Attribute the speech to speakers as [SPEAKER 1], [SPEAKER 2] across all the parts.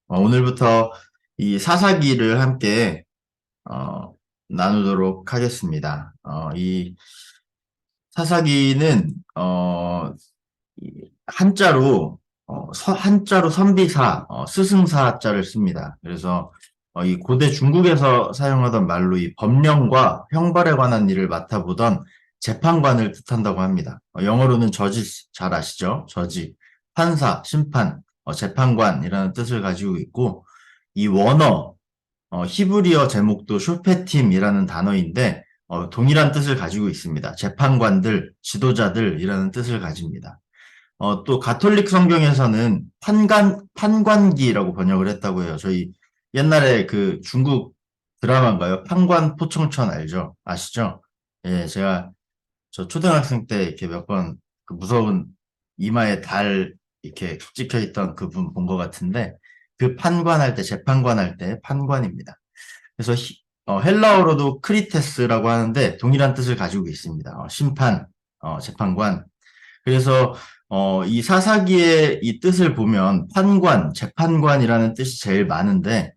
[SPEAKER 1] 오늘부터 이 사사기를 함께 어, 나누도록 하겠습니다. 이 사사기는 한자로 선비사, 스승사자를 씁니다. 그래서 이 고대 중국에서 사용하던 말로 이 법령과 형벌에 관한 일을 맡아보던 재판관을 뜻한다고 합니다. 영어로는 저지 잘 아시죠? 저지, 판사, 심판, 재판관이라는 뜻을 가지고 있고 이 원어, 히브리어 제목도 쇼페팀이라는 단어인데 동일한 뜻을 가지고 있습니다. 재판관들, 지도자들이라는 뜻을 가집니다. 또 가톨릭 성경에서는 판관기라고 번역을 했다고 해요. 저희 옛날에 그 중국 드라마인가요? 판관 포청천 알죠? 아시죠? 예, 저 초등학생 때 이렇게 몇 번 그 무서운 이마에 달 이렇게 찍혀 있던 그분 본 것 같은데 그 판관할 때, 재판관할 때 판관입니다. 그래서 헬라어로도 크리테스라고 하는데 동일한 뜻을 가지고 있습니다. 심판, 재판관. 그래서 이 사사기의 이 뜻을 보면 판관, 재판관이라는 뜻이 제일 많은데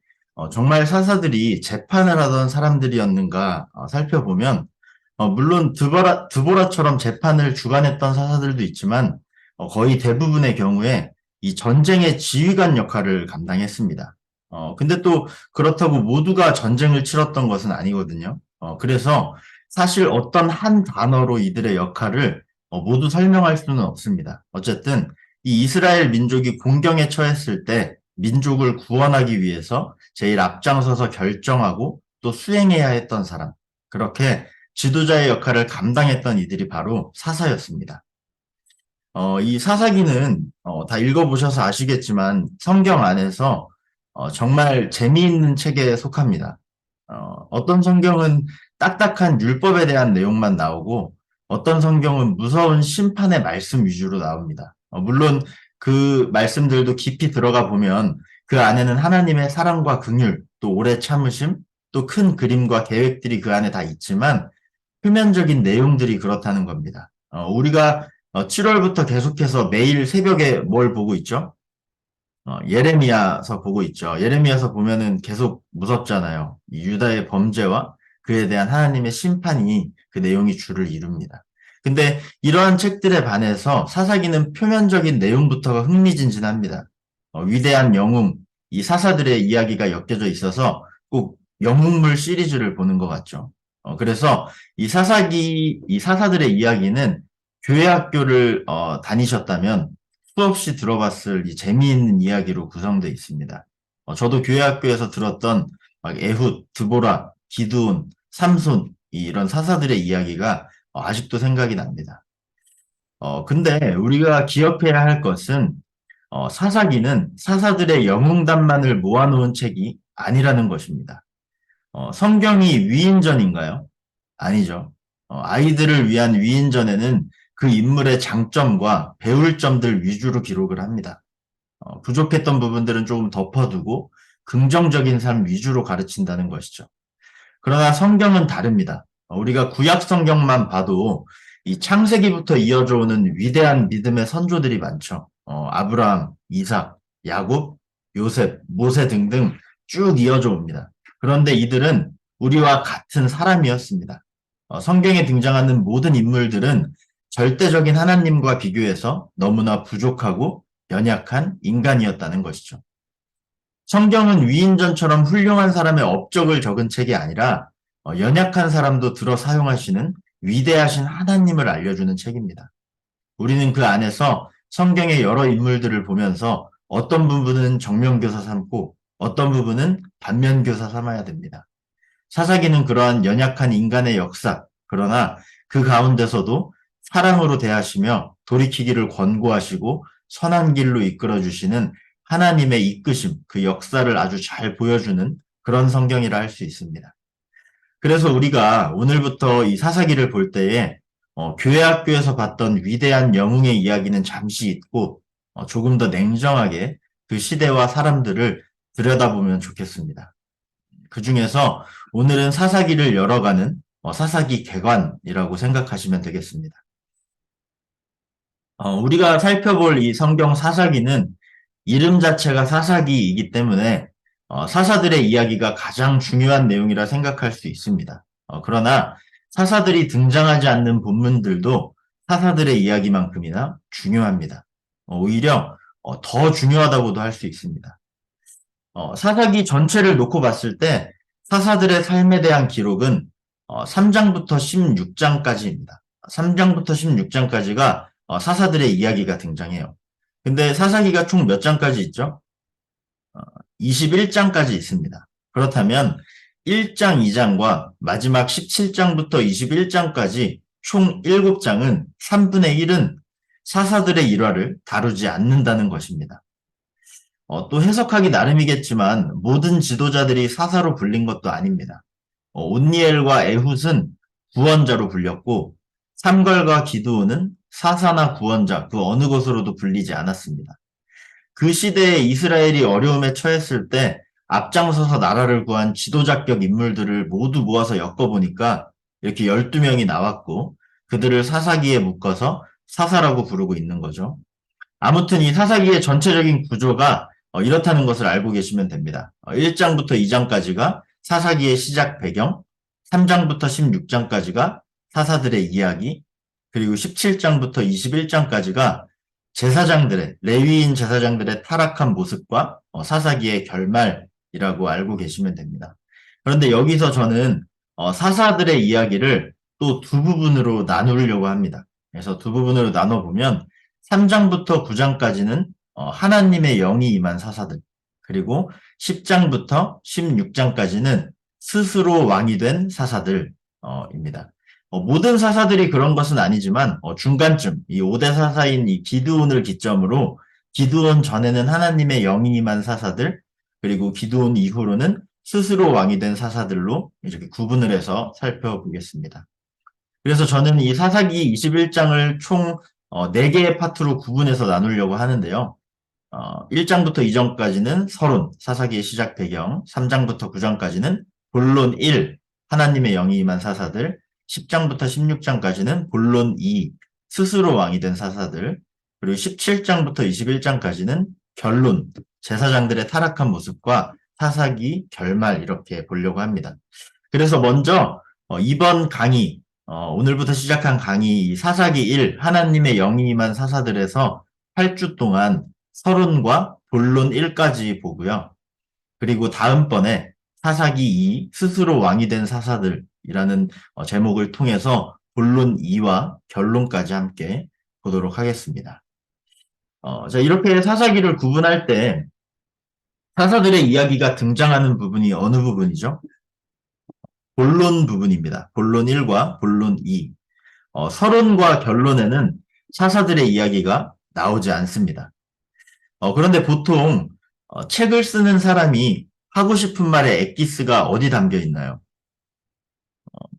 [SPEAKER 1] 정말 사사들이 재판을 하던 사람들이었는가 살펴보면 물론 드보라처럼 재판을 주관했던 사사들도 있지만 거의 대부분의 경우에 이 전쟁의 지휘관 역할을 감당했습니다. 근데 또 그렇다고 모두가 전쟁을 치렀던 것은 아니거든요. 그래서 사실 어떤 한 단어로 이들의 역할을 모두 설명할 수는 없습니다. 어쨌든 이 이스라엘 민족이 공경에 처했을 때 민족을 구원하기 위해서 제일 앞장서서 결정하고 또 수행해야 했던 사람. 그렇게 지도자의 역할을 감당했던 이들이 바로 사사였습니다. 이 사사기는 다 읽어보셔서 아시겠지만 성경 안에서 정말 재미있는 책에 속합니다. 어떤 성경은 딱딱한 율법에 대한 내용만 나오고 어떤 성경은 무서운 심판의 말씀 위주로 나옵니다. 물론 그 말씀들도 깊이 들어가 보면 그 안에는 하나님의 사랑과 긍휼, 또 오래 참으심, 또 큰 그림과 계획들이 그 안에 다 있지만 표면적인 내용들이 그렇다는 겁니다. 우리가 7월부터 계속해서 매일 새벽에 뭘 보고 있죠? 예레미야서 보고 있죠. 예레미야서 보면은 계속 무섭잖아요. 이 유다의 범죄와 그에 대한 하나님의 심판이 그 내용이 주를 이룹니다. 근데 이러한 책들에 반해서 사사기는 표면적인 내용부터가 흥미진진합니다. 위대한 영웅, 이 사사들의 이야기가 엮여져 있어서 꼭 영웅물 시리즈를 보는 것 같죠. 그래서 이 사사들의 이야기는 교회 학교를 다니셨다면 수없이 들어봤을 이 재미있는 이야기로 구성되어 있습니다. 저도 교회 학교에서 들었던 막 에훗, 드보라, 기드온, 삼손 이런 사사들의 이야기가 아직도 생각이 납니다. 근데 우리가 기억해야 할 것은 사사기는 사사들의 영웅담만을 모아놓은 책이 아니라는 것입니다. 성경이 위인전인가요? 아니죠. 아이들을 위한 위인전에는 그 인물의 장점과 배울 점들 위주로 기록을 합니다. 부족했던 부분들은 조금 덮어두고 긍정적인 삶 위주로 가르친다는 것이죠. 그러나 성경은 다릅니다. 우리가 구약 성경만 봐도 이 창세기부터 이어져 오는 위대한 믿음의 선조들이 많죠. 아브라함, 이삭, 야곱, 요셉, 모세 등등 쭉 이어져 옵니다. 그런데 이들은 우리와 같은 사람이었습니다. 성경에 등장하는 모든 인물들은 절대적인 하나님과 비교해서 너무나 부족하고 연약한 인간이었다는 것이죠. 성경은 위인전처럼 훌륭한 사람의 업적을 적은 책이 아니라 연약한 사람도 들어 사용하시는 위대하신 하나님을 알려주는 책입니다. 우리는 그 안에서 성경의 여러 인물들을 보면서 어떤 부분은 정면교사 삼고 어떤 부분은 반면교사 삼아야 됩니다. 사사기는 그러한 연약한 인간의 역사, 그러나 그 가운데서도 사랑으로 대하시며 돌이키기를 권고하시고 선한 길로 이끌어 주시는 하나님의 이끄심, 그 역사를 아주 잘 보여주는 그런 성경이라 할 수 있습니다. 그래서 우리가 오늘부터 이 사사기를 볼 때에 교회 학교에서 봤던 위대한 영웅의 이야기는 잠시 잊고 조금 더 냉정하게 그 시대와 사람들을 들여다보면 좋겠습니다. 그 중에서 오늘은 사사기를 열어가는 사사기 개관이라고 생각하시면 되겠습니다. 우리가 살펴볼 이 성경 사사기는 이름 자체가 사사기이기 때문에 사사들의 이야기가 가장 중요한 내용이라 생각할 수 있습니다. 그러나 사사들이 등장하지 않는 본문들도 사사들의 이야기만큼이나 중요합니다. 오히려 더 중요하다고도 할 수 있습니다. 사사기 전체를 놓고 봤을 때 사사들의 삶에 대한 기록은 3장부터 16장까지입니다. 3장부터 16장까지가 사사들의 이야기가 등장해요. 근데 사사기가 총 몇 장까지 있죠? 21장까지 있습니다. 그렇다면 1장, 2장과 마지막 17장부터 21장까지 총 7장은 3분의 1은 사사들의 일화를 다루지 않는다는 것입니다. 또 해석하기 나름이겠지만 모든 지도자들이 사사로 불린 것도 아닙니다. 온니엘과 에훗은 구원자로 불렸고 삼갈과 기드온은 사사나 구원자 그 어느 것으로도 불리지 않았습니다. 그 시대에 이스라엘이 어려움에 처했을 때 앞장서서 나라를 구한 지도자격 인물들을 모두 모아서 엮어보니까 이렇게 12명이 나왔고 그들을 사사기에 묶어서 사사라고 부르고 있는 거죠. 아무튼 이 사사기의 전체적인 구조가 이렇다는 것을 알고 계시면 됩니다. 1장부터 2장까지가 사사기의 시작 배경, 3장부터 16장까지가 사사들의 이야기, 그리고 17장부터 21장까지가 제사장들의, 레위인 제사장들의 타락한 모습과 사사기의 결말이라고 알고 계시면 됩니다. 그런데 여기서 저는 사사들의 이야기를 또 두 부분으로 나누려고 합니다. 그래서 두 부분으로 나눠보면 3장부터 9장까지는 하나님의 영이 임한 사사들, 그리고 10장부터 16장까지는 스스로 왕이 된 사사들입니다. 모든 사사들이 그런 것은 아니지만 중간쯤 이 5대 사사인 이 기드온을 기점으로 기드온 전에는 하나님의 영이 임한 사사들, 그리고 기드온 이후로는 스스로 왕이 된 사사들로 이렇게 구분을 해서 살펴보겠습니다. 그래서 저는 이 사사기 21장을 총 4개의 파트로 구분해서 나누려고 하는데요. 1장부터 2장까지는 서론, 사사기의 시작 배경, 3장부터 9장까지는 본론 1, 하나님의 영이 임한 사사들, 10장부터 16장까지는 본론 2, 스스로 왕이 된 사사들, 그리고 17장부터 21장까지는 결론, 제사장들의 타락한 모습과 사사기 결말 이렇게 보려고 합니다. 그래서 먼저 이번 강의, 오늘부터 시작한 강의 사사기 1, 하나님의 영이 임한 사사들에서 8주 동안 서론과 본론 1까지 보고요. 그리고 다음번에 사사기 2, 스스로 왕이 된 사사들이라는 제목을 통해서 본론 2와 결론까지 함께 보도록 하겠습니다. 자, 이렇게 사사기를 구분할 때 사사들의 이야기가 등장하는 부분이 어느 부분이죠? 본론 부분입니다. 본론 1과 본론 2. 서론과 결론에는 사사들의 이야기가 나오지 않습니다. 그런데 보통 책을 쓰는 사람이 하고 싶은 말의 엑기스가 어디 담겨 있나요?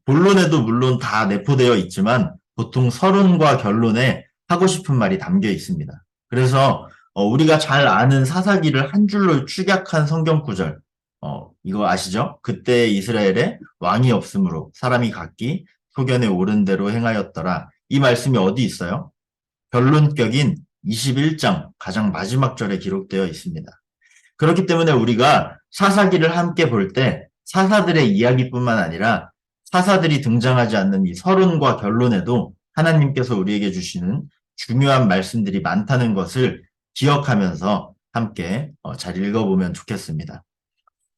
[SPEAKER 1] 본론에도 물론 다 내포되어 있지만 보통 서론과 결론에 하고 싶은 말이 담겨 있습니다. 그래서 우리가 잘 아는 사사기를 한 줄로 축약한 성경 구절, 이거 아시죠? 그때 이스라엘에 왕이 없으므로 사람이 각기 소견에 오른 대로 행하였더라. 이 말씀이 어디 있어요? 결론격인 21장 가장 마지막 절에 기록되어 있습니다. 그렇기 때문에 우리가 사사기를 함께 볼 때 사사들의 이야기뿐만 아니라 사사들이 등장하지 않는 이 서론과 결론에도 하나님께서 우리에게 주시는 중요한 말씀들이 많다는 것을 기억하면서 함께 잘 읽어보면 좋겠습니다.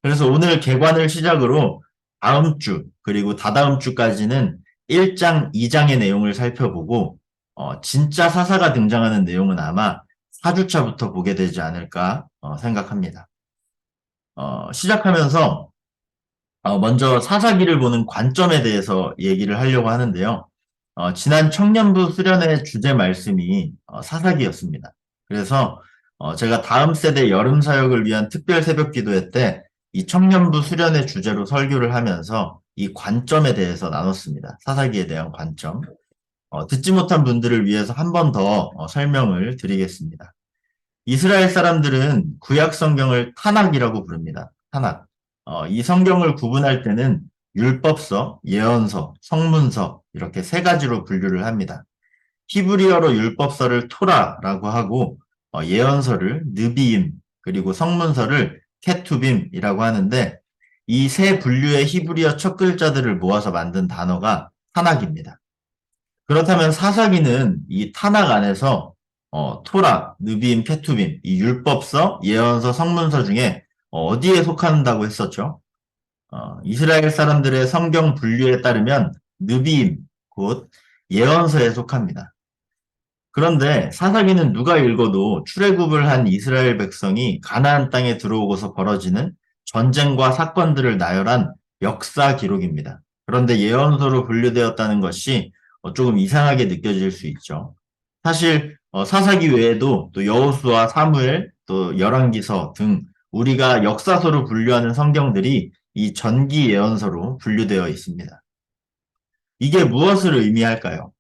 [SPEAKER 1] 그래서 오늘 개관을 시작으로 다음 주 그리고 다다음 주까지는 1장, 2장의 내용을 살펴보고 진짜 사사가 등장하는 내용은 아마 4주차부터 보게 되지 않을까 생각합니다. 시작하면서 먼저 사사기를 보는 관점에 대해서 얘기를 하려고 하는데요. 지난 청년부 수련회 주제 말씀이 사사기였습니다. 그래서 제가 다음 세대 여름 사역을 위한 특별 새벽 기도회 때 이 청년부 수련회 주제로 설교를 하면서 이 관점에 대해서 나눴습니다. 사사기에 대한 관점. 듣지 못한 분들을 위해서 한 번 더 설명을 드리겠습니다. 이스라엘 사람들은 구약 성경을 타낙이라고 부릅니다. 타낙. 이 성경을 구분할 때는 율법서, 예언서, 성문서 이렇게 세 가지로 분류를 합니다. 히브리어로 율법서를 토라라고 하고 예언서를 느비임, 그리고 성문서를 케투빔이라고 하는데 이 세 분류의 히브리어 첫 글자들을 모아서 만든 단어가 타낙입니다. 그렇다면 사사기는 이 타낙 안에서 토라, 느비임, 케투빔, 이 율법서, 예언서, 성문서 중에 어디에 속한다고 했었죠? 이스라엘 사람들의 성경 분류에 따르면 느비임, 곧 예언서에 속합니다. 그런데 사사기는 누가 읽어도 출애굽을 한 이스라엘 백성이 가나안 땅에 들어오고서 벌어지는 전쟁과 사건들을 나열한 역사 기록입니다. 그런데 예언서로 분류되었다는 것이 조금 이상하게 느껴질 수 있죠. 사실 사사기 외에도 또 여호수아, 사무엘, 또 열왕기서 등 우리가 역사서로 분류하는 성경들이 이 전기 예언서로 분류되어 있습니다. 이게 무엇을 의미할까요?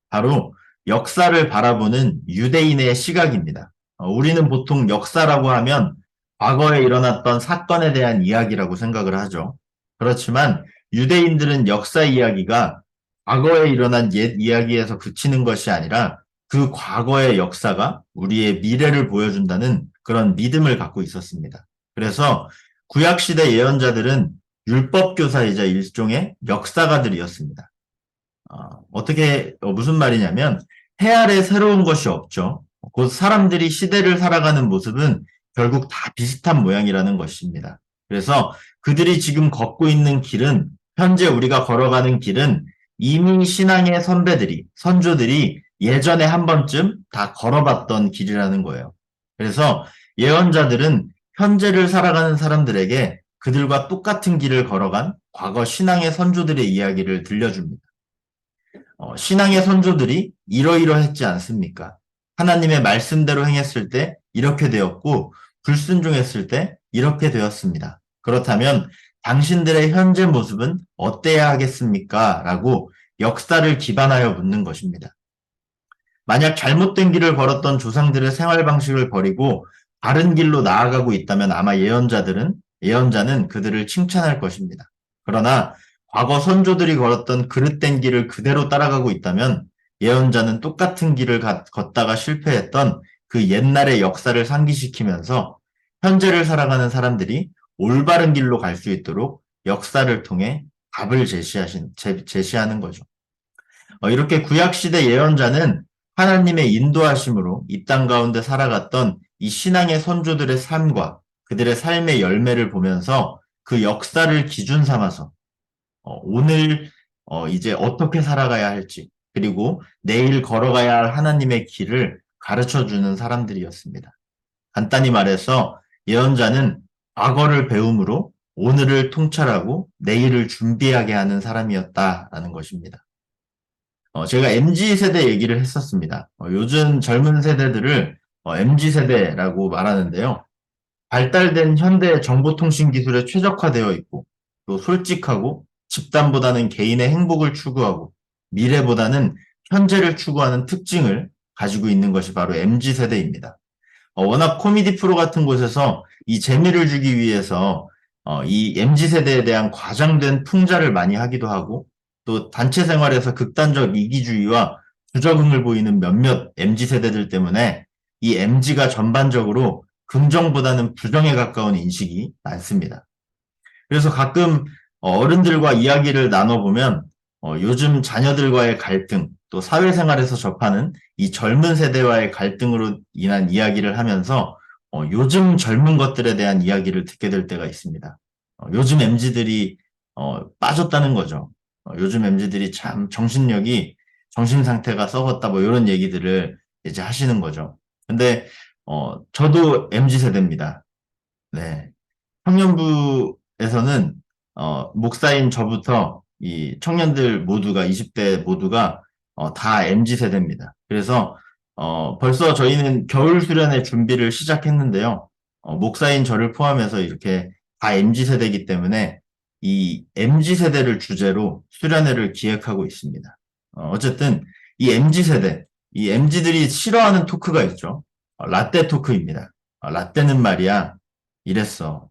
[SPEAKER 1] 바로 역사를 바라보는 유대인의 시각입니다. 우리는 보통 역사라고 하면 과거에 일어났던 사건에 대한 이야기라고 생각을 하죠. 그렇지만 유대인들은 역사 이야기가 과거에 일어난 옛 이야기에서 그치는 것이 아니라 그 과거의 역사가 우리의 미래를 보여준다는 그런 믿음을 갖고 있었습니다. 그래서 구약시대 예언자들은 율법교사이자 일종의 역사가들이었습니다. 무슨 말이냐면, 해 아래 새로운 것이 없죠. 곧 사람들이 시대를 살아가는 모습은 결국 다 비슷한 모양이라는 것입니다. 그래서 그들이 지금 걷고 있는 길은, 현재 우리가 걸어가는 길은 이미 신앙의 선배들이, 선조들이 예전에 한 번쯤 다 걸어봤던 길이라는 거예요. 그래서 예언자들은 현재를 살아가는 사람들에게 그들과 똑같은 길을 걸어간 과거 신앙의 선조들의 이야기를 들려줍니다. 신앙의 선조들이 이러이러했지 않습니까? 하나님의 말씀대로 행했을 때 이렇게 되었고 불순종했을 때 이렇게 되었습니다. 그렇다면 당신들의 현재 모습은 어때야 하겠습니까? 라고 역사를 기반하여 묻는 것입니다. 만약 잘못된 길을 걸었던 조상들의 생활 방식을 버리고 바른 길로 나아가고 있다면 아마 예언자는 그들을 칭찬할 것입니다. 그러나 과거 선조들이 걸었던 그릇된 길을 그대로 따라가고 있다면 예언자는 똑같은 길을 걷다가 실패했던 그 옛날의 역사를 상기시키면서 현재를 살아가는 사람들이 올바른 길로 갈 수 있도록 역사를 통해 답을 제시하는 거죠. 이렇게 구약시대 예언자는 하나님의 인도하심으로 이 땅 가운데 살아갔던 이 신앙의 선조들의 삶과 그들의 삶의 열매를 보면서 그 역사를 기준 삼아서 오늘 이제 어떻게 살아가야 할지 그리고 내일 걸어가야 할 하나님의 길을 가르쳐주는 사람들이었습니다. 간단히 말해서 예언자는 과거를 배움으로 오늘을 통찰하고 내일을 준비하게 하는 사람이었다라는 것입니다. 제가 MZ세대 얘기를 했었습니다. 요즘 젊은 세대들을 MZ세대라고 말하는데요. 발달된 현대 정보통신 기술에 최적화되어 있고 또 솔직하고 집단보다는 개인의 행복을 추구하고 미래보다는 현재를 추구하는 특징을 가지고 있는 것이 바로 MZ세대입니다. 워낙 코미디 프로 같은 곳에서 이 재미를 주기 위해서 이 MZ세대에 대한 과장된 풍자를 많이 하기도 하고 또 단체 생활에서 극단적 이기주의와 부적응을 보이는 몇몇 MZ세대들 때문에 이 MZ가 전반적으로 긍정보다는 부정에 가까운 인식이 많습니다. 그래서 가끔 어른들과 이야기를 나눠보면 요즘 자녀들과의 갈등, 또 사회생활에서 접하는 이 젊은 세대와의 갈등으로 인한 이야기를 하면서 요즘 젊은 것들에 대한 이야기를 듣게 될 때가 있습니다. 요즘 MZ들이 빠졌다는 거죠. 요즘 MZ들이 참 정신 상태가 썩었다 뭐 이런 얘기들을 이제 하시는 거죠. 근데 저도 MZ 세대입니다. 네. 청년부에서는 목사인 저부터 이 청년들 모두가 20대 모두가 다 MZ 세대입니다. 그래서 벌써 저희는 겨울 수련회 준비를 시작했는데요. 목사인 저를 포함해서 이렇게 다 MZ 세대이기 때문에 이 MZ 세대를 주제로 수련회를 기획하고 있습니다. 어쨌든 이 MZ 세대, 이 MZ들이 싫어하는 토크가 있죠. 라떼 토크입니다. 라떼는 말이야 이랬어.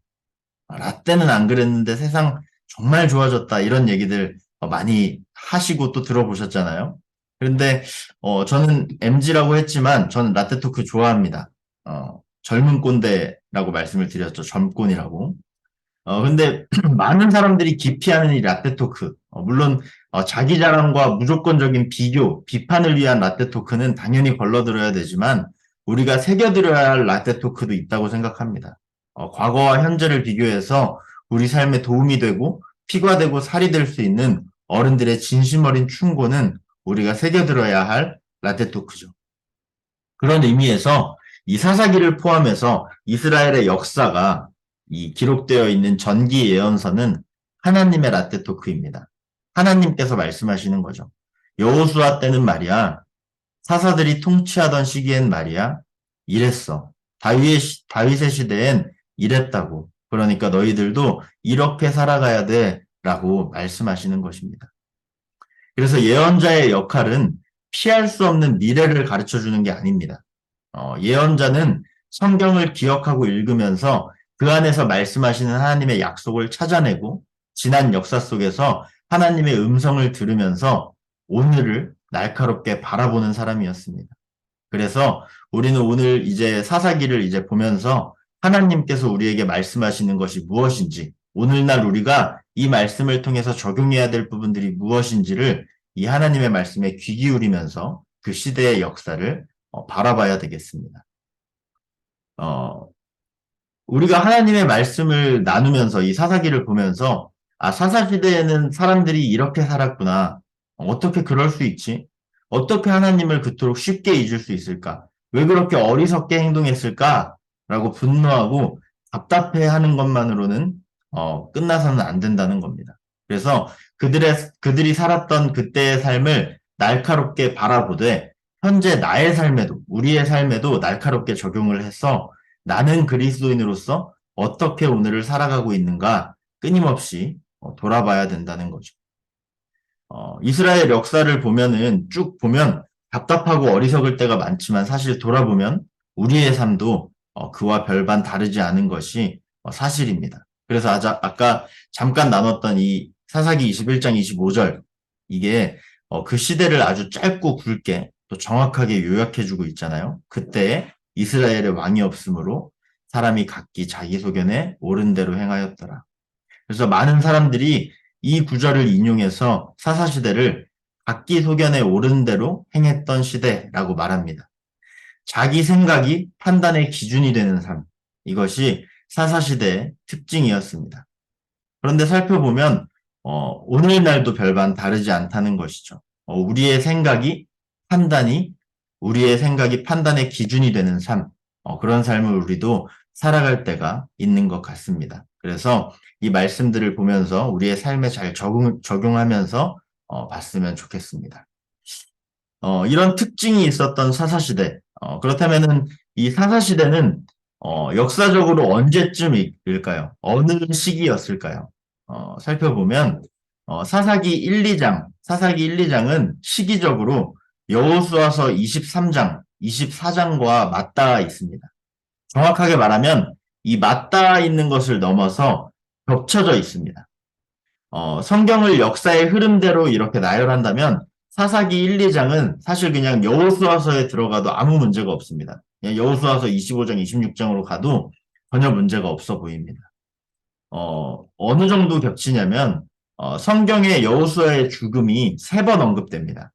[SPEAKER 1] 라떼는 안 그랬는데 세상 정말 좋아졌다 이런 얘기들 많이 하시고 또 들어보셨잖아요. 그런데 저는 MG라고 했지만 저는 라떼토크 좋아합니다. 젊은 꼰대라고 말씀을 드렸죠. 젊꼰이라고. 근데 많은 사람들이 기피하는 이 라떼토크. 물론 자기 자랑과 무조건적인 비교, 비판을 위한 라떼토크는 당연히 걸러들어야 되지만 우리가 새겨들어야 할 라떼토크도 있다고 생각합니다. 과거와 현재를 비교해서 우리 삶에 도움이 되고 피가 되고 살이 될 수 있는 어른들의 진심 어린 충고는 우리가 새겨들어야 할 라떼토크죠. 그런 의미에서 이 사사기를 포함해서 이스라엘의 역사가 이 기록되어 있는 전기 예언서는 하나님의 라떼토크입니다. 하나님께서 말씀하시는 거죠. 여호수아 때는 말이야, 사사들이 통치하던 시기엔 말이야, 이랬어. 다윗의 시대엔 이랬다고. 그러니까 너희들도 이렇게 살아가야 돼. 라고 말씀하시는 것입니다. 그래서 예언자의 역할은 피할 수 없는 미래를 가르쳐 주는 게 아닙니다. 예언자는 성경을 기억하고 읽으면서 그 안에서 말씀하시는 하나님의 약속을 찾아내고 지난 역사 속에서 하나님의 음성을 들으면서 오늘을 날카롭게 바라보는 사람이었습니다. 그래서 우리는 오늘 이제 사사기를 이제 보면서 하나님께서 우리에게 말씀하시는 것이 무엇인지, 오늘날 우리가 이 말씀을 통해서 적용해야 될 부분들이 무엇인지를 이 하나님의 말씀에 귀 기울이면서 그 시대의 역사를 바라봐야 되겠습니다. 어, 우리가 하나님의 말씀을 나누면서 이 사사기를 보면서 사사시대에는 사람들이 이렇게 살았구나. 어떻게 그럴 수 있지? 어떻게 하나님을 그토록 쉽게 잊을 수 있을까? 왜 그렇게 어리석게 행동했을까? 라고 분노하고 답답해하는 것만으로는 끝나서는 안 된다는 겁니다. 그래서 그들이 살았던 그때의 삶을 날카롭게 바라보되 현재 나의 삶에도 우리의 삶에도 날카롭게 적용을 해서 나는 그리스도인으로서 어떻게 오늘을 살아가고 있는가 끊임없이 돌아봐야 된다는 거죠. 이스라엘 역사를 보면은 쭉 보면 답답하고 어리석을 때가 많지만 사실 돌아보면 우리의 삶도 그와 별반 다르지 않은 것이 사실입니다. 그래서 아까 잠깐 나눴던 이 사사기 21장 25절 이게 그 시대를 아주 짧고 굵게 또 정확하게 요약해주고 있잖아요. 그때 이스라엘의 왕이 없으므로 사람이 각기 자기 소견에 옳은 대로 행하였더라. 그래서 많은 사람들이 이 구절을 인용해서 사사시대를 각기 소견에 옳은 대로 행했던 시대라고 말합니다. 자기 생각이 판단의 기준이 되는 삶. 이것이 사사시대의 특징이었습니다. 그런데 살펴보면 오늘날도 별반 다르지 않다는 것이죠. 우리의 생각이 판단의 기준이 되는 삶. 그런 삶을 우리도 살아갈 때가 있는 것 같습니다. 그래서 이 말씀들을 보면서 우리의 삶에 잘 적용하면서 봤으면 좋겠습니다. 이런 특징이 있었던 사사시대. 그렇다면은 이 사사시대는 역사적으로 언제쯤일까요? 어느 시기였을까요? 살펴보면 사사기 1, 2장은 시기적으로 여호수아서 23장, 24장과 맞닿아 있습니다. 정확하게 말하면 이 맞닿아 있는 것을 넘어서 겹쳐져 있습니다. 성경을 역사의 흐름대로 이렇게 나열한다면 사사기 1, 2장은 사실 그냥 여호수아서에 들어가도 아무 문제가 없습니다. 그냥 여호수아서 25장, 26장으로 가도 전혀 문제가 없어 보입니다. 어느 정도 겹치냐면 성경의 여호수아의 죽음이 3번 언급됩니다.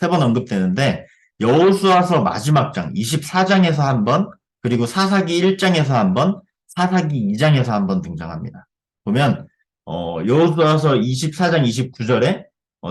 [SPEAKER 1] 3번 언급되는데 여호수아서 마지막 장 24장에서 한 번, 그리고 사사기 1장에서 한 번, 사사기 2장에서 한 번 등장합니다. 보면 여호수아서 24장 29절에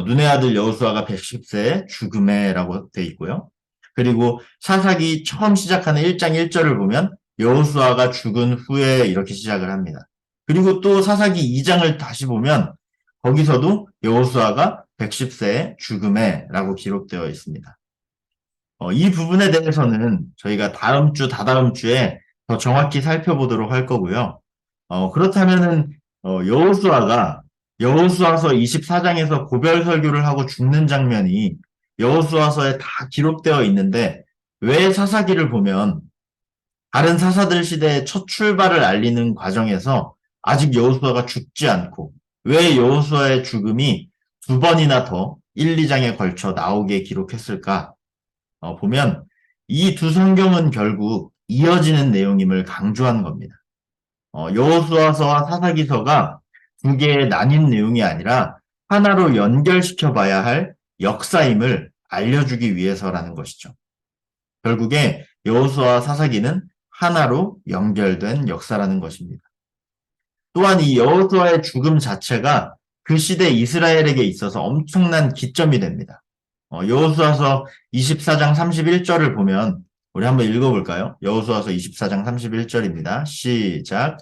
[SPEAKER 1] 눈의 아들 여호수아가 110세에 죽음에라고 되어 있고요. 그리고 사사기 처음 시작하는 1장 1절을 보면 여호수아가 죽은 후에 이렇게 시작을 합니다. 그리고 또 사사기 2장을 다시 보면 거기서도 여호수아가 110세에 죽음에라고 기록되어 있습니다. 이 부분에 대해서는 저희가 다음 주, 다다음 주에 더 정확히 살펴보도록 할 거고요. 그렇다면은 여호수아서 24장에서 고별 설교를 하고 죽는 장면이 여호수아서에 다 기록되어 있는데 왜 사사기를 보면 다른 사사들 시대의 첫 출발을 알리는 과정에서 아직 여호수아가 죽지 않고 왜 여호수아의 죽음이 2번이나 더 1, 2장에 걸쳐 나오게 기록했을까? 보면 이 두 성경은 결국 이어지는 내용임을 강조한 겁니다. 여호수아서와 사사기서가 두 개의 나뉜 내용이 아니라 하나로 연결시켜 봐야 할 역사임을 알려주기 위해서라는 것이죠. 결국에 여호수아와 사사기는 하나로 연결된 역사라는 것입니다. 또한 이 여호수아의 죽음 자체가 그 시대 이스라엘에게 있어서 엄청난 기점이 됩니다. 여호수아서 24장 31절을 보면 우리 한번 읽어볼까요? 여호수아서 24장 31절입니다. 시작.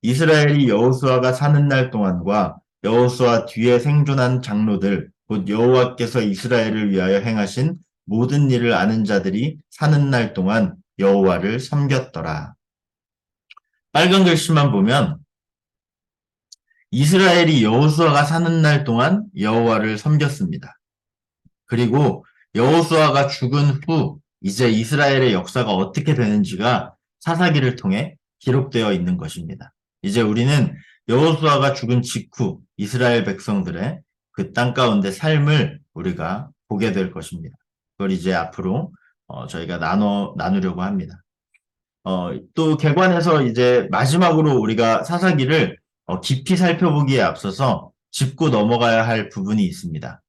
[SPEAKER 1] 이스라엘이 여호수아가 사는 날 동안과 여호수아 뒤에 생존한 장로들 곧 여호와께서 이스라엘을 위하여 행하신 모든 일을 아는 자들이 사는 날 동안 여호와를 섬겼더라. 빨간 글씨만 보면 이스라엘이 여호수아가 사는 날 동안 여호와를 섬겼습니다. 그리고 여호수아가 죽은 후 이제 이스라엘의 역사가 어떻게 되는지가 사사기를 통해 기록되어 있는 것입니다. 이제 우리는 여호수아가 죽은 직후 이스라엘 백성들의 그 땅 가운데 삶을 우리가 보게 될 것입니다. 그걸 이제 앞으로 저희가 나누려고 합니다. 또 개관에서 이제 마지막으로 우리가 사사기를 깊이 살펴보기에 앞서서 짚고 넘어가야 할 부분이 있습니다.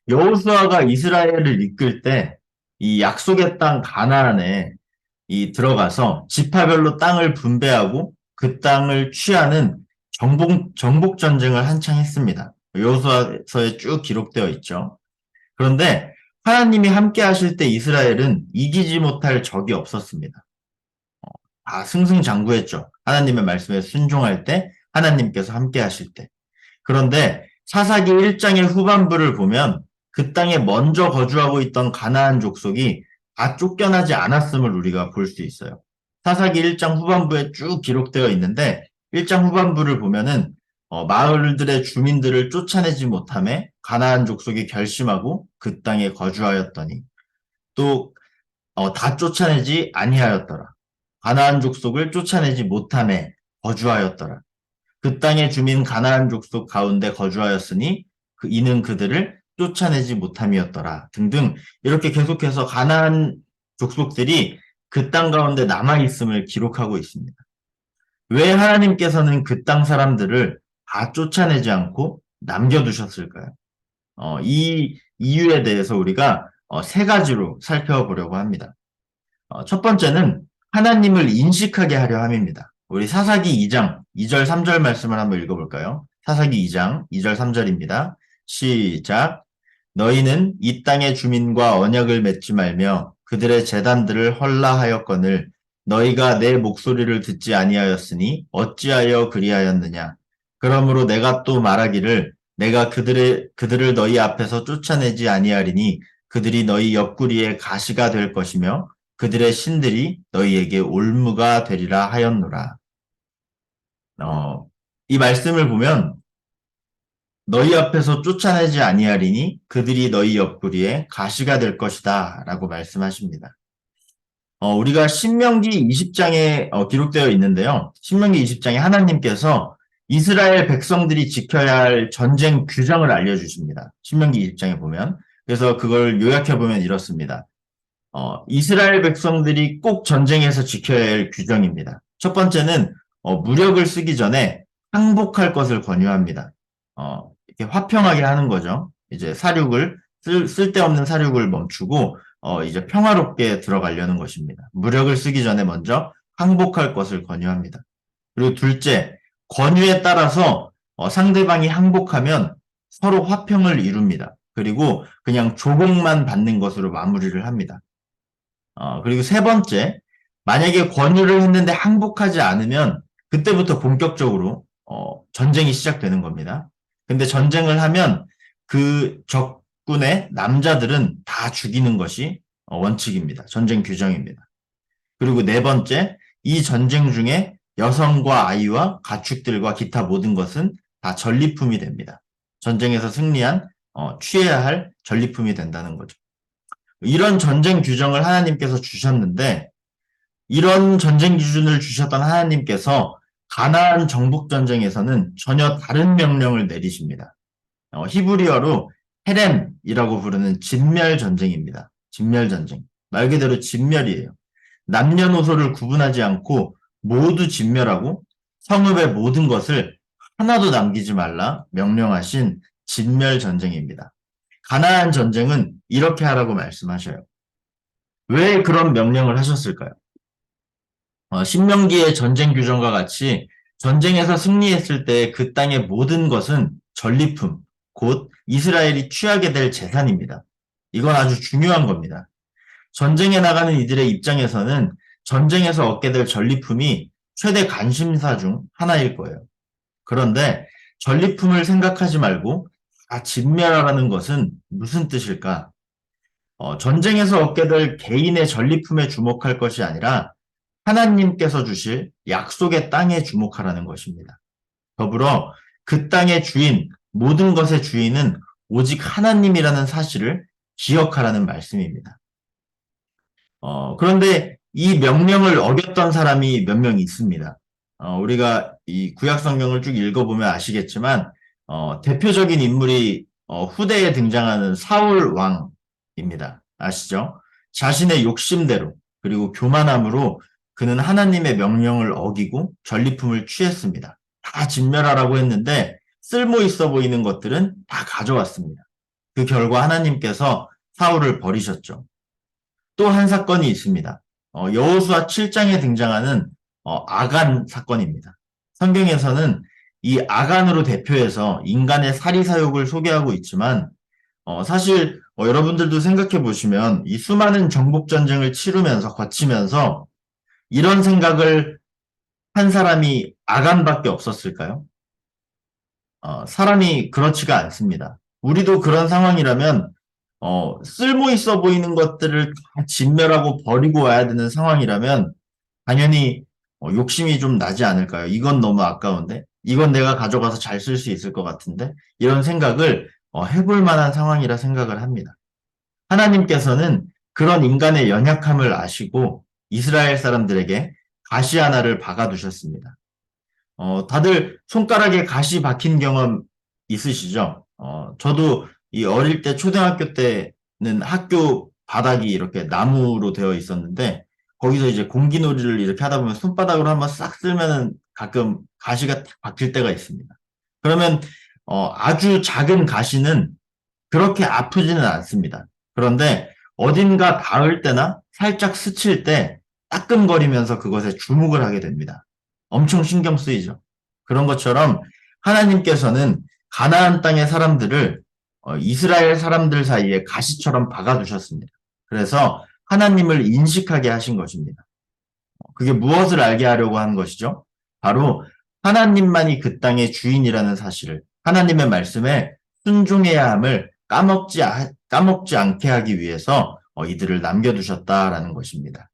[SPEAKER 1] 여호수아가 이스라엘을 이끌 때 이 약속의 땅 가나안에 들어가서 지파별로 땅을 분배하고 그 땅을 취하는 정복 전쟁을 한창 했습니다. 여호수아서에 쭉 기록되어 있죠. 그런데 하나님이 함께 하실 때 이스라엘은 이기지 못할 적이 없었습니다. 다 승승장구했죠. 하나님의 말씀에 순종할 때 하나님께서 함께 하실 때. 그런데 사사기 1장의 후반부를 보면 그 땅에 먼저 거주하고 있던 가나안 족속이 다 쫓겨나지 않았음을 우리가 볼 수 있어요. 사사기 1장 후반부에 쭉 기록되어 있는데 1장 후반부를 보면은 마을들의 주민들을 쫓아내지 못함에 가나안 족속이 결심하고 그 땅에 거주하였더니 또 다 쫓아내지 아니하였더라. 가나안 족속을 쫓아내지 못함에 거주하였더라. 그 땅의 주민 가나안 족속 가운데 거주하였으니 이는 그들을 쫓아내지 못함이었더라. 등등 이렇게 계속해서 가나안 족속들이 그 땅 가운데 남아있음을 기록하고 있습니다. 왜 하나님께서는 그 땅 사람들을 다 쫓아내지 않고 남겨두셨을까요? 이 이유에 대해서 우리가 세 가지로 살펴보려고 합니다. 첫 번째는 하나님을 인식하게 하려 함입니다. 우리 사사기 2장 2절 3절 말씀을 한번 읽어볼까요? 사사기 2장 2절 3절입니다. 시작. 너희는 이 땅의 주민과 언약을 맺지 말며 그들의 제단들을 헐라하였거늘 너희가 내 목소리를 듣지 아니하였으니 어찌하여 그리하였느냐. 그러므로 내가 또 말하기를 내가 그들을 너희 앞에서 쫓아내지 아니하리니 그들이 너희 옆구리에 가시가 될 것이며 그들의 신들이 너희에게 올무가 되리라 하였노라. 이 말씀을 보면 너희 앞에서 쫓아내지 아니하리니 그들이 너희 옆구리에 가시가 될 것이다 라고 말씀하십니다. 우리가 신명기 20장에 기록되어 있는데요. 신명기 20장에 하나님께서 이스라엘 백성들이 지켜야 할 전쟁 규정을 알려주십니다. 신명기 20장에 보면. 그래서 그걸 요약해보면 이렇습니다. 이스라엘 백성들이 꼭 전쟁에서 지켜야 할 규정입니다. 첫 번째는 무력을 쓰기 전에 항복할 것을 권유합니다. 이렇게 화평하게 하는 거죠. 이제 쓸데없는 사륙을 멈추고 이제 평화롭게 들어가려는 것입니다. 무력을 쓰기 전에 먼저 항복할 것을 권유합니다. 그리고 둘째, 권유에 따라서 상대방이 항복하면 서로 화평을 이룹니다. 그리고 그냥 조공만 받는 것으로 마무리를 합니다. 그리고 세 번째, 만약에 권유를 했는데 항복하지 않으면 그때부터 본격적으로 전쟁이 시작되는 겁니다. 근데 전쟁을 하면 그 적군의 남자들은 다 죽이는 것이 원칙입니다. 전쟁 규정입니다. 그리고 네 번째, 이 전쟁 중에 여성과 아이와 가축들과 기타 모든 것은 다 전리품이 됩니다. 전쟁에서 승리한 취해야 할 전리품이 된다는 거죠. 이런 전쟁 규정을 하나님께서 주셨는데 이런 전쟁 기준을 주셨던 하나님께서 가나안 정복 전쟁에서는 전혀 다른 명령을 내리십니다. 히브리어로 헤렘이라고 부르는 진멸 전쟁입니다. 진멸 전쟁. 말 그대로 진멸이에요. 남녀노소를 구분하지 않고 모두 진멸하고 성읍의 모든 것을 하나도 남기지 말라 명령하신 진멸 전쟁입니다. 가나안 전쟁은 이렇게 하라고 말씀하셔요. 왜 그런 명령을 하셨을까요? 신명기의 전쟁 규정과 같이 전쟁에서 승리했을 때 그 땅의 모든 것은 전리품, 곧 이스라엘이 취하게 될 재산입니다. 이건 아주 중요한 겁니다. 전쟁에 나가는 이들의 입장에서는 전쟁에서 얻게 될 전리품이 최대 관심사 중 하나일 거예요. 그런데 전리품을 생각하지 말고 다 진멸하라는 것은 무슨 뜻일까? 전쟁에서 얻게 될 개인의 전리품에 주목할 것이 아니라 하나님께서 주실 약속의 땅에 주목하라는 것입니다. 더불어 그 땅의 주인, 모든 것의 주인은 오직 하나님이라는 사실을 기억하라는 말씀입니다. 그런데 이 명령을 어겼던 사람이 몇 명 있습니다. 우리가 이 구약 성경을 쭉 읽어보면 아시겠지만, 대표적인 인물이 후대에 등장하는 사울 왕입니다. 아시죠? 자신의 욕심대로 그리고 교만함으로 그는 하나님의 명령을 어기고 전리품을 취했습니다. 다 진멸하라고 했는데 쓸모 있어 보이는 것들은 다 가져왔습니다. 그 결과 하나님께서 사울을 버리셨죠. 또 한 사건이 있습니다. 여호수아 7장에 등장하는 아간 사건입니다. 성경에서는 이 아간으로 대표해서 인간의 사리사욕을 소개하고 있지만 사실 여러분들도 생각해 보시면 이 수많은 정복 전쟁을 치르면서 거치면서 이런 생각을 한 사람이 아간밖에 없었을까요? 사람이 그렇지가 않습니다. 우리도 그런 상황이라면 쓸모 있어 보이는 것들을 다 진멸하고 버리고 와야 되는 상황이라면 당연히 욕심이 좀 나지 않을까요? 이건 너무 아까운데? 이건 내가 가져가서 잘 쓸 수 있을 것 같은데? 이런 생각을 해볼 만한 상황이라 생각을 합니다. 하나님께서는 그런 인간의 연약함을 아시고 이스라엘 사람들에게 가시 하나를 박아두셨습니다. 다들 손가락에 가시 박힌 경험 있으시죠? 저도 이 어릴 때 초등학교 때는 학교 바닥이 이렇게 나무로 되어 있었는데 거기서 이제 공기놀이를 이렇게 하다 보면 손바닥으로 한번 싹 쓸면은 가끔 가시가 탁 박힐 때가 있습니다. 그러면 아주 작은 가시는 그렇게 아프지는 않습니다. 그런데 어딘가 닿을 때나 살짝 스칠 때 따끔거리면서 그것에 주목을 하게 됩니다. 엄청 신경 쓰이죠. 그런 것처럼 하나님께서는 가나안 땅의 사람들을 이스라엘 사람들 사이에 가시처럼 박아두셨습니다. 그래서 하나님을 인식하게 하신 것입니다. 그게 무엇을 알게 하려고 한 것이죠? 바로 하나님만이 그 땅의 주인이라는 사실을, 하나님의 말씀에 순종해야 함을 까먹지 않게 하기 위해서 이들을 남겨두셨다라는 것입니다.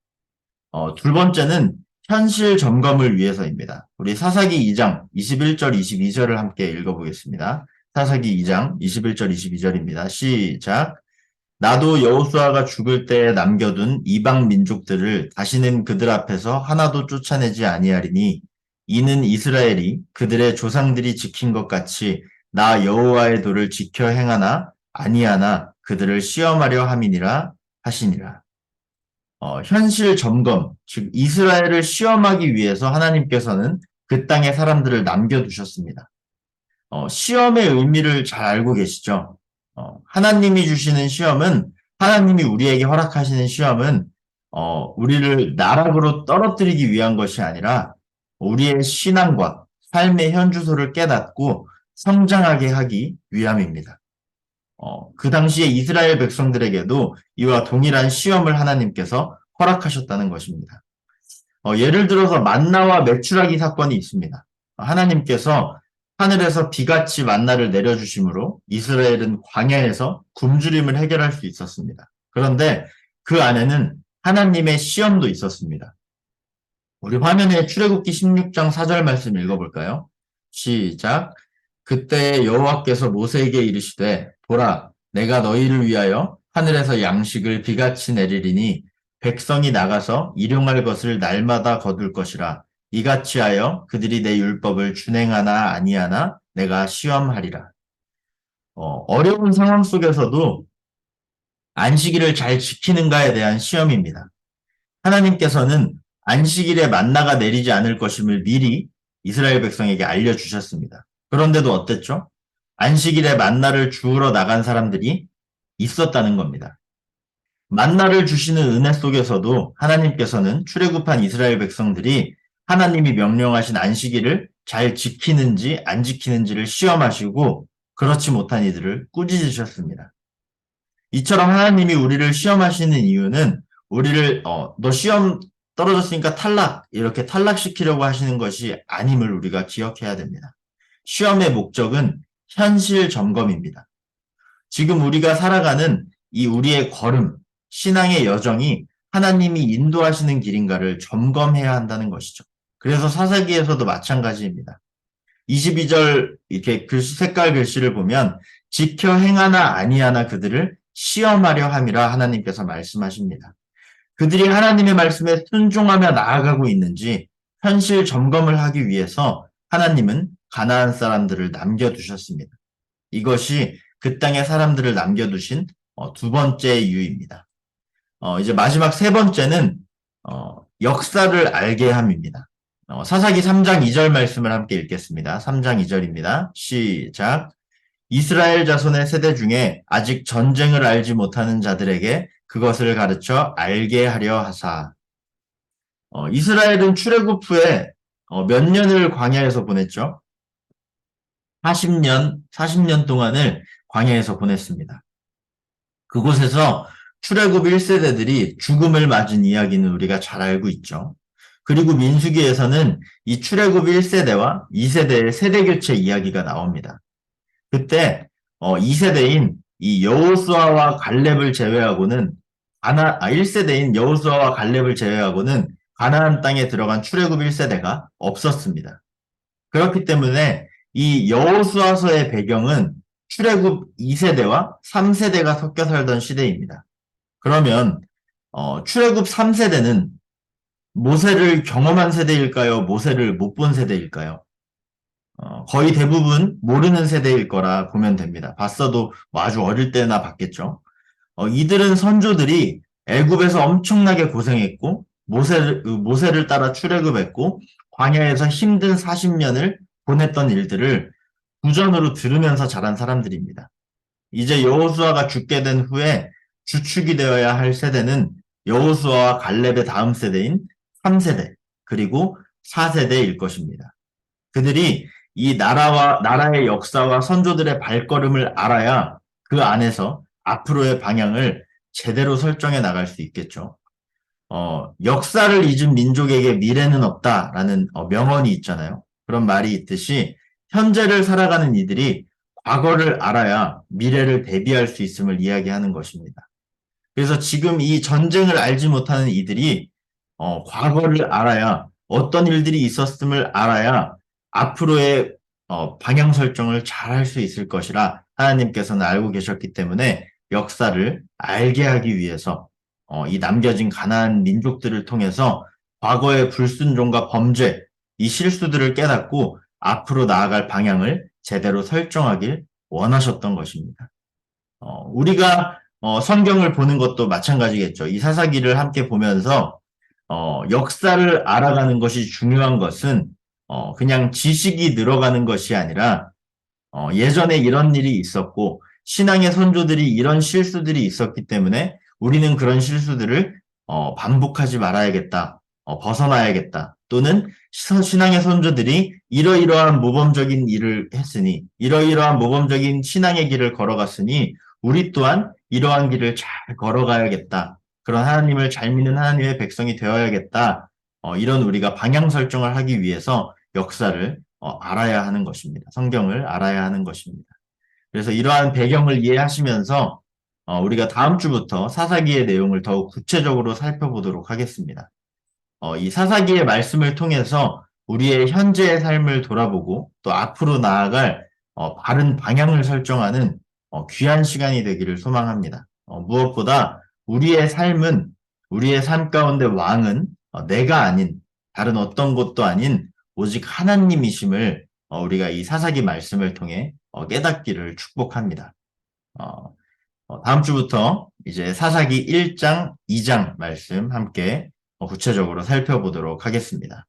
[SPEAKER 1] 두 번째는 현실 점검을 위해서입니다. 우리 사사기 2장 21절 22절을 함께 읽어보겠습니다. 사사기 2장 21절 22절입니다. 시작. 나도 여호수아가 죽을 때에 남겨둔 이방 민족들을 다시는 그들 앞에서 하나도 쫓아내지 아니하리니 이는 이스라엘이 그들의 조상들이 지킨 것 같이 나 여호와의 도를 지켜 행하나 아니하나 그들을 시험하려 함이니라 하시니라. 현실 점검, 즉 이스라엘을 시험하기 위해서 하나님께서는 그 땅의 사람들을 남겨두셨습니다. 시험의 의미를 잘 알고 계시죠? 하나님이 주시는 시험은, 하나님이 우리에게 허락하시는 시험은 우리를 나락으로 떨어뜨리기 위한 것이 아니라 우리의 신앙과 삶의 현주소를 깨닫고 성장하게 하기 위함입니다. 그 당시에 이스라엘 백성들에게도 이와 동일한 시험을 하나님께서 허락하셨다는 것입니다. 예를 들어서 만나와 메추라기 사건이 있습니다. 하나님께서 하늘에서 비같이 만나를 내려주심으로 이스라엘은 광야에서 굶주림을 해결할 수 있었습니다. 그런데 그 안에는 하나님의 시험도 있었습니다. 우리 화면에 출애굽기 16장 4절 말씀 읽어볼까요? 시작. 그때 여호와께서 모세에게 이르시되 보라 내가 너희를 위하여 하늘에서 양식을 비같이 내리리니 백성이 나가서 일용할 것을 날마다 거둘 것이라 이같이 하여 그들이 내 율법을 준행하나 아니하나 내가 시험하리라. 어려운 상황 속에서도 안식일을 잘 지키는가에 대한 시험입니다. 하나님께서는 안식일에 만나가 내리지 않을 것임을 미리 이스라엘 백성에게 알려주셨습니다. 그런데도 어땠죠? 안식일에 만나를 주우러 나간 사람들이 있었다는 겁니다. 만나를 주시는 은혜 속에서도 하나님께서는 출애굽한 이스라엘 백성들이 하나님이 명령하신 안식일을 잘 지키는지 안 지키는지를 시험하시고 그렇지 못한 이들을 꾸짖으셨습니다. 이처럼 하나님이 우리를 시험하시는 이유는 우리를 너 시험 떨어졌으니까 탈락 이렇게 탈락시키려고 하시는 것이 아님을 우리가 기억해야 됩니다. 시험의 목적은 현실 점검입니다. 지금 우리가 살아가는 이 우리의 걸음, 신앙의 여정이 하나님이 인도하시는 길인가를 점검해야 한다는 것이죠. 그래서 사사기에서도 마찬가지입니다. 22절 이렇게 글씨, 색깔 글씨를 보면 지켜 행하나 아니하나 그들을 시험하려 함이라 하나님께서 말씀하십니다. 그들이 하나님의 말씀에 순종하며 나아가고 있는지 현실 점검을 하기 위해서 하나님은 가나안 사람들을 남겨두셨습니다. 이것이 그 땅의 사람들을 남겨두신 두 번째 이유입니다. 이제 마지막 세 번째는 역사를 알게 함입니다. 사사기 3장 2절 말씀을 함께 읽겠습니다. 3장 2절입니다. 시작. 이스라엘 자손의 세대 중에 아직 전쟁을 알지 못하는 자들에게 그것을 가르쳐 알게 하려 하사. 이스라엘은 출애굽 후에 몇 년을 광야에서 보냈죠? 40년 동안을 광야에서 보냈습니다. 그곳에서 출애굽 1세대들이 죽음을 맞은 이야기는 우리가 잘 알고 있죠. 그리고 민수기에서는 이 출애굽 1세대와 2세대의 세대교체 이야기가 나옵니다. 그때 2세대인 이 여호수아와 갈렙을 제외하고는 1세대인 여호수아와 갈렙을 제외하고는 가나안 땅에 들어간 출애굽 1세대가 없었습니다. 그렇기 때문에 이 여호수아서의 배경은 출애굽 2세대와 3세대가 섞여 살던 시대입니다. 그러면 출애굽 3세대는 모세를 경험한 세대일까요? 모세를 못 본 세대일까요? 거의 대부분 모르는 세대일 거라 보면 됩니다. 봤어도 아주 어릴 때나 봤겠죠. 이들은 선조들이 애굽에서 엄청나게 고생했고 모세를 따라 출애굽했고 광야에서 힘든 40년을 보냈던 일들을 구전으로 들으면서 자란 사람들입니다. 이제 여호수아가 죽게 된 후에 주축이 되어야 할 세대는 여호수아와 갈렙의 다음 세대인 3세대 그리고 4세대일 것입니다. 그들이 이 나라의 역사와 선조들의 발걸음을 알아야 그 안에서 앞으로의 방향을 제대로 설정해 나갈 수 있겠죠. 역사를 잊은 민족에게 미래는 없다라는 명언이 있잖아요. 그런 말이 있듯이 현재를 살아가는 이들이 과거를 알아야 미래를 대비할 수 있음을 이야기하는 것입니다. 그래서 지금 이 전쟁을 알지 못하는 이들이 과거를 알아야 어떤 일들이 있었음을 알아야 앞으로의 방향 설정을 잘 할 수 있을 것이라 하나님께서는 알고 계셨기 때문에 역사를 알게 하기 위해서 이 남겨진 가나안 민족들을 통해서 과거의 불순종과 범죄, 이 실수들을 깨닫고 앞으로 나아갈 방향을 제대로 설정하길 원하셨던 것입니다. 우리가 성경을 보는 것도 마찬가지겠죠. 이 사사기를 함께 보면서 역사를 알아가는 것이 중요한 것은 그냥 지식이 늘어가는 것이 아니라 예전에 이런 일이 있었고 신앙의 선조들이 이런 실수들이 있었기 때문에 우리는 그런 실수들을 반복하지 말아야겠다. 벗어나야겠다. 또는 신앙의 선조들이 이러이러한 모범적인 일을 했으니 이러이러한 모범적인 신앙의 길을 걸어갔으니 우리 또한 이러한 길을 잘 걸어가야겠다. 그런 하나님을 잘 믿는 하나님의 백성이 되어야겠다. 이런 우리가 방향 설정을 하기 위해서 역사를 알아야 하는 것입니다. 성경을 알아야 하는 것입니다. 그래서 이러한 배경을 이해하시면서 우리가 다음 주부터 사사기의 내용을 더욱 구체적으로 살펴보도록 하겠습니다. 이 사사기의 말씀을 통해서 우리의 현재의 삶을 돌아보고 또 앞으로 나아갈 바른 방향을 설정하는 귀한 시간이 되기를 소망합니다. 무엇보다 우리의 삶 가운데 왕은 내가 아닌 다른 어떤 것도 아닌 오직 하나님이심을 우리가 이 사사기 말씀을 통해 깨닫기를 축복합니다. 다음 주부터 이제 사사기 1장, 2장 말씀 함께 구체적으로 살펴보도록 하겠습니다.